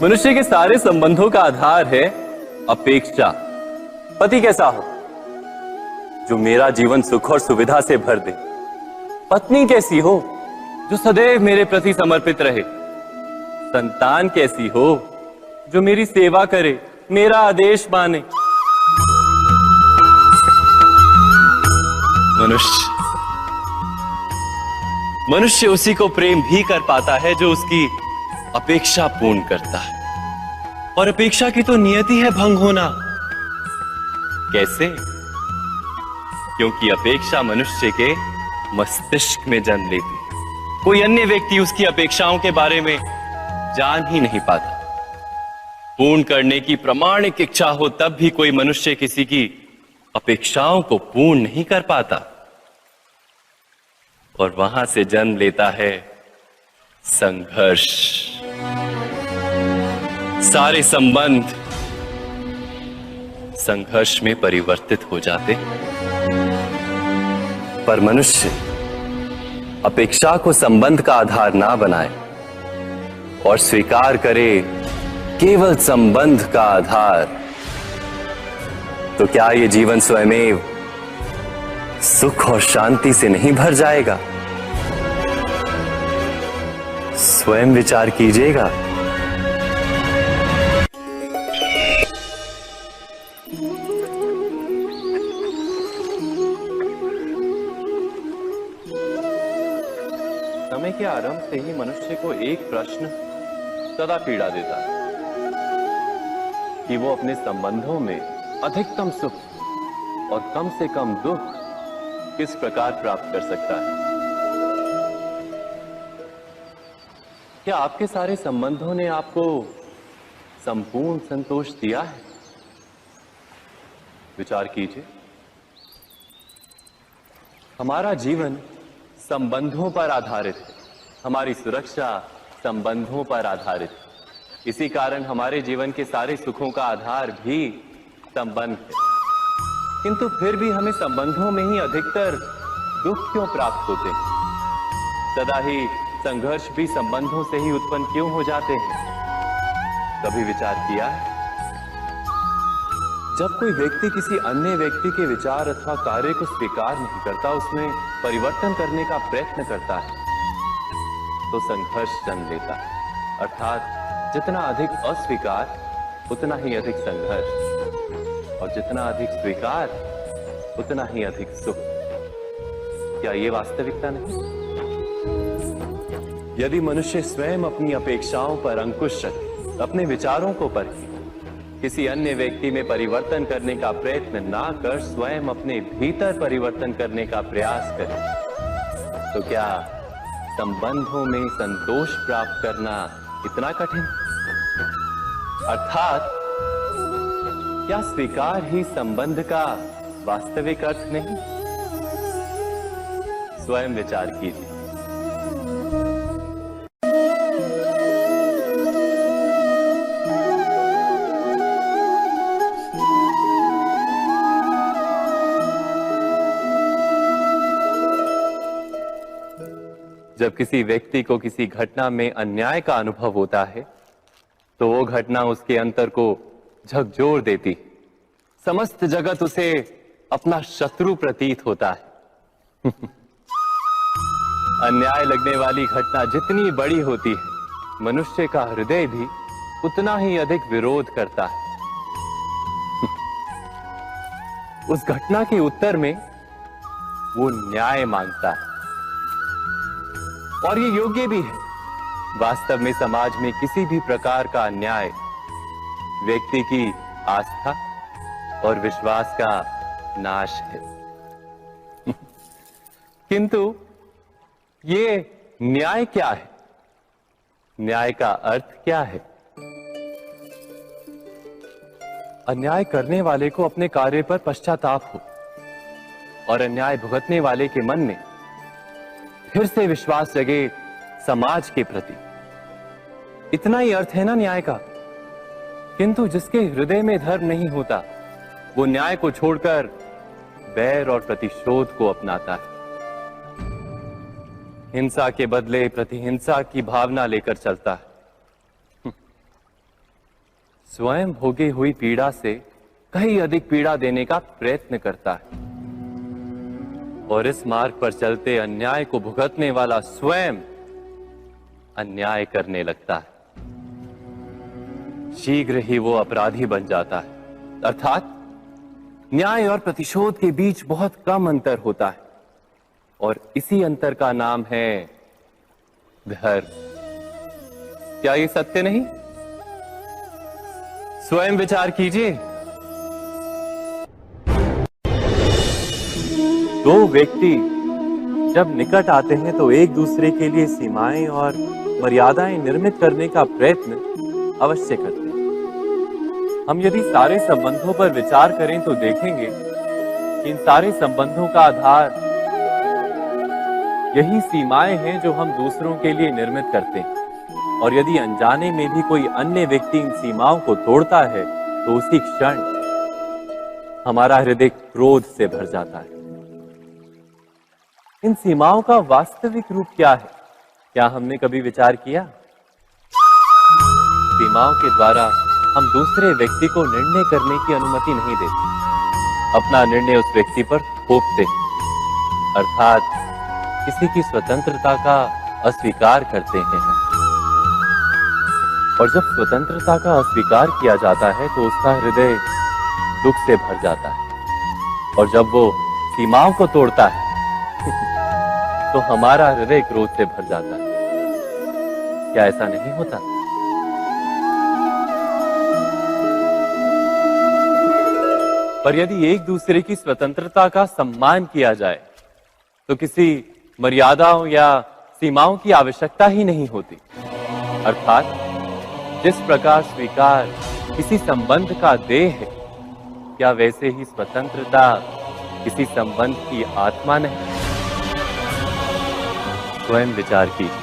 मनुष्य के सारे संबंधों का आधार है अपेक्षा। पति कैसा हो जो मेरा जीवन सुख और सुविधा से भर दे। पत्नी कैसी हो जो सदैव मेरे प्रति समर्पित रहे। संतान कैसी हो जो मेरी सेवा करे, मेरा आदेश माने। मनुष्य उसी को प्रेम भी कर पाता है जो उसकी अपेक्षा पूर्ण करता है, और अपेक्षा की तो नियति है भंग होना। कैसे? क्योंकि अपेक्षा मनुष्य के मस्तिष्क में जन्म लेती है। कोई अन्य व्यक्ति उसकी अपेक्षाओं के बारे में जान ही नहीं पाता। पूर्ण करने की प्रामाणिक इच्छा हो तब भी कोई मनुष्य किसी की अपेक्षाओं को पूर्ण नहीं कर पाता, और वहां से जन्म लेता है संघर्ष। सारे संबंध संघर्ष में परिवर्तित हो जाते। पर मनुष्य अपेक्षा को संबंध का आधार ना बनाए और स्वीकार करे केवल संबंध का आधार, तो क्या ये जीवन स्वयमेव सुख और शांति से नहीं भर जाएगा? स्वयं विचार कीजिएगा। समय के आरंभ से ही मनुष्य को एक प्रश्न सदा पीड़ा देता है कि वो अपने संबंधों में अधिकतम सुख और कम से कम दुख किस प्रकार प्राप्त कर सकता है। क्या आपके सारे संबंधों ने आपको संपूर्ण संतोष दिया है? विचार कीजिए। हमारा जीवन संबंधों पर आधारित है। हमारी सुरक्षा संबंधों पर आधारित है। इसी कारण हमारे जीवन के सारे सुखों का आधार भी संबंध है। किंतु फिर भी हमें संबंधों में ही अधिकतर दुख क्यों प्राप्त होते हैं? सदा ही संघर्ष भी संबंधों से ही उत्पन्न क्यों हो जाते हैं? कभी विचार किया है? जब कोई व्यक्ति किसी अन्य व्यक्ति के विचार अथवा कार्य को स्वीकार नहीं करता, उसमें परिवर्तन करने का प्रयत्न करता है, तो संघर्ष जन्म लेता है। अर्थात जितना अधिक अस्वीकार उतना ही अधिक संघर्ष, और जितना अधिक स्वीकार उतना ही अधिक सुख। क्या ये वास्तविकता नहीं? यदि मनुष्य स्वयं अपनी अपेक्षाओं पर अंकुश रखे, अपने विचारों को परखे, किसी अन्य व्यक्ति में परिवर्तन करने का प्रयत्न ना कर स्वयं अपने भीतर परिवर्तन करने का प्रयास करे, तो क्या संबंधों में संतोष प्राप्त करना इतना कठिन? अर्थात क्या स्वीकार ही संबंध का वास्तविक अर्थ नहीं? स्वयं विचार कीजिए। जब किसी व्यक्ति को किसी घटना में अन्याय का अनुभव होता है, तो वो घटना उसके अंतर को झकझोर देती। समस्त जगत उसे अपना शत्रु प्रतीत होता है। अन्याय लगने वाली घटना जितनी बड़ी होती है, मनुष्य का हृदय भी उतना ही अधिक विरोध करता है। उस घटना के उत्तर में वो न्याय मांगता है, और ये योग्य भी है। वास्तव में समाज में किसी भी प्रकार का अन्याय व्यक्ति की आस्था और विश्वास का नाश है। किंतु ये न्याय क्या है? न्याय का अर्थ क्या है? अन्याय करने वाले को अपने कार्य पर पश्चाताप हो, और अन्याय भुगतने वाले के मन में फिर से विश्वास जगे समाज के प्रति। इतना ही अर्थ है ना न्याय का। किंतु जिसके हृदय में धर्म नहीं होता, वो न्याय को छोड़कर बैर और प्रतिशोध को अपनाता है। हिंसा के बदले प्रतिहिंसा की भावना लेकर चलता है, स्वयं भोगी हुई पीड़ा से कहीं अधिक पीड़ा देने का प्रयत्न करता है, और इस मार्ग पर चलते अन्याय को भुगतने वाला स्वयं अन्याय करने लगता है। शीघ्र ही वो अपराधी बन जाता है, अर्थात न्याय और प्रतिशोध के बीच बहुत कम अंतर होता है, और इसी अंतर का नाम है धर्म। क्या ये सत्य नहीं? स्वयं विचार कीजिए। दो व्यक्ति जब निकट आते हैं तो एक दूसरे के लिए सीमाएं और मर्यादाएं निर्मित करने का प्रयत्न अवश्य करते हैं। हम यदि सारे संबंधों पर विचार करें तो देखेंगे कि इन सारे संबंधों का आधार यही सीमाएं हैं जो हम दूसरों के लिए निर्मित करते हैं, और यदि अनजाने में भी कोई अन्य व्यक्ति इन सीमाओं को तोड़ता है तो उसी क्षण हमारा हृदय क्रोध से भर जाता है। इन सीमाओं का वास्तविक रूप क्या है? क्या हमने कभी विचार किया? सीमाओं के द्वारा हम दूसरे व्यक्ति को निर्णय करने की अनुमति नहीं देते, अपना निर्णय उस व्यक्ति पर थोपते, अर्थात किसी की स्वतंत्रता का अस्वीकार करते हैं। और जब स्वतंत्रता का अस्वीकार किया जाता है तो उसका हृदय दुख से भर जाता है, और जब वो सीमाओं को तोड़ता है तो हमारा हृदय क्रोध से भर जाता है। क्या ऐसा नहीं होता? पर यदि एक दूसरे की स्वतंत्रता का सम्मान किया जाए तो किसी मर्यादाओं या सीमाओं की आवश्यकता ही नहीं होती, अर्थात जिस प्रकार स्वीकार किसी संबंध का देह है, क्या वैसे ही स्वतंत्रता किसी संबंध की आत्मा नहीं? स्वयं विचार कीजिए।